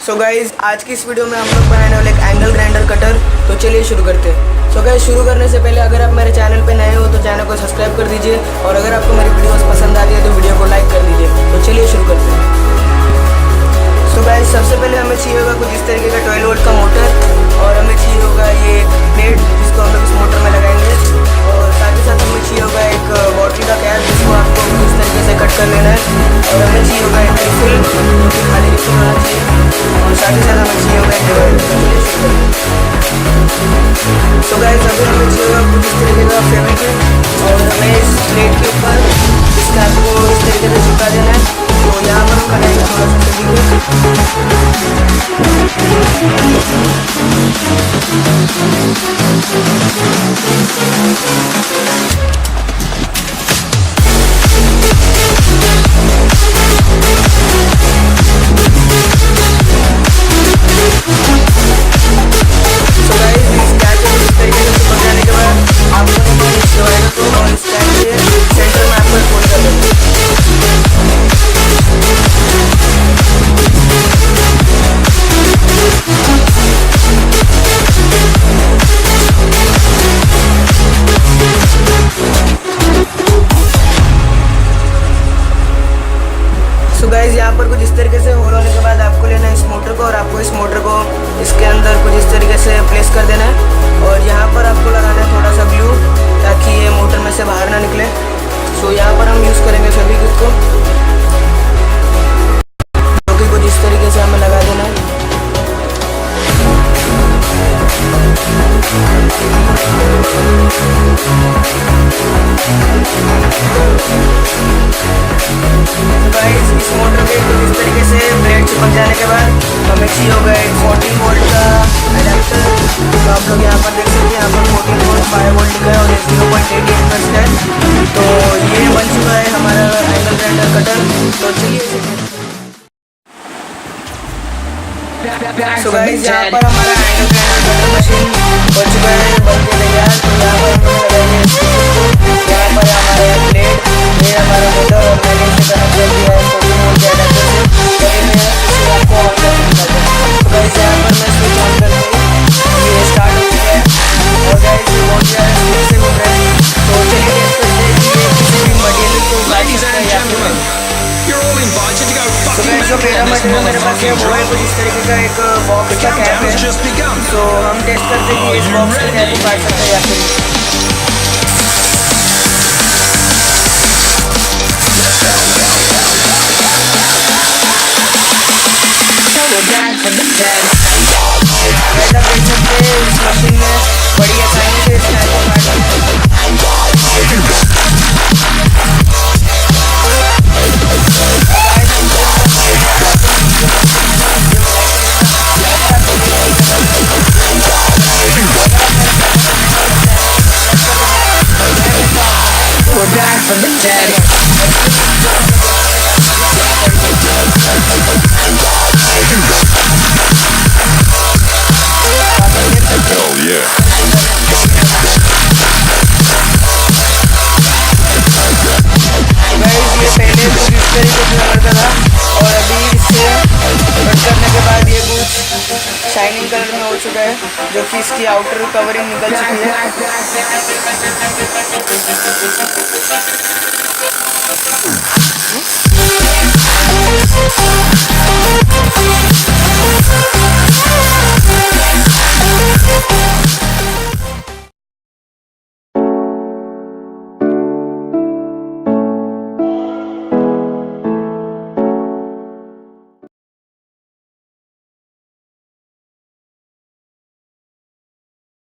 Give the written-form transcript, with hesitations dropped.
So guys आज की इस वीडियो में हम लोग बनाने वाले एक एंगल ग्राइंडर कटर। तो चलिए शुरू करते हैं। सो गाइज शुरू करने से पहले अगर आप मेरे चैनल पे नए हो तो चैनल को सब्सक्राइब कर दीजिए और अगर आपको मेरी वीडियोस पसंद आती है तो वीडियो को लाइक कर दीजिए। तो चलिए शुरू करते हैं। सो गाइज सबसे पहले हमें चाहिए होगा कुछ इस तरीके का 12 वोल्ट का मोटर और हमें चाहिए होगा ये प्लेट जिसको हम लोग इस मोटर में लगाएंगे और साथ ही साथ हमें चाहिए होगा एक बॉटल का कैप जिसको आपको इस तरीके से कट कर लेना है और हमें चाहिए होगा एक रिफिल जो कि खाली रिफिल होना चाहिए और साथ ही साथ हमें चाहिए होगा एक डिवाइडर। सो गाइस अभी हमें चाहिए होगा कुछ इस तरीके का फेविक्विक और हमें इस प्लेट के ऊपर इस कैप को इस तरीके से चिपका देना है। तो यहाँ पर हम लगाएंगे थोड़ा सा गाइस यहाँ पर कुछ इस तरीके से होल होने के बाद आपको लेना है इस मोटर को और आपको इस मोटर को इसके अंदर कुछ इस तरीके से प्लेस कर देना है और यहाँ पर आपको लगाना है थोड़ा सा ग्लू ताकि ये मोटर में से बाहर ना निकले। सो यहाँ पर हम यूज़ करेंगे फेविक्विक को जो कि कुछ इस तरीके से हमें लगा देना है। गाइस इस मोटर के कुछ इस तरीके से ब्लेड चिपक जाने के बाद हमें चाहिए होगा एक 14 वोल्ट का एडाप्टर। तो आप लोग यहाँ पर देख सकते हैं, यहाँ पर 14 वोल्ट 5 वोल्ट लिखा है और 0.88 वोल्ट है। तो ये बन चुका है हमारा एंगल ग्राइंडर कटर। तो चलिए सो गाइस यहाँ पर हमारा एंगल ग्राइंडर कटर मशीन हो चुका है बन के तैयार। तो यहाँ पर हम लगाएंगे यहाँ पर हमारा प्लेट, ये हमारा मोटर और मैंने इसे कनेक्ट कर दिया है 14 वोल्ट के एडाप्टर से। तो मैं इसे आपको ऑन करके दिखाता हूँ। तो गाइस यहाँ पर मैं स्विच ऑन करके ये स्टार्ट हो गया है और गाइस ये बहुत ज़्यादा स्पीड से घूम रहा है। तो चलिए टेस्ट करते हैं कि ये किसी भी मटेरियल को काट सकता है या फिर तो गाइस जो मेरा मटेरियल मेरे पास है वो है कुछ इस तरीके का एक बॉक्स का कैप है। तो हम टेस्ट करते हैं कि इस बॉक्स के कैप को काट सकते हैं या फिर ऐसा देख सकते हैं इस मशीन में बड़ी आसानी से इस कैप को काट सकते हैं। We're back from the dead. Hell yeah. ये पहले कुछ इस तरीके से लगा था और अभी इससे कट करने के बाद ये कुछ शाइनिंग कलर में हो चुका है जो कि इसकी आउटर कवरिंग निकल चुकी है।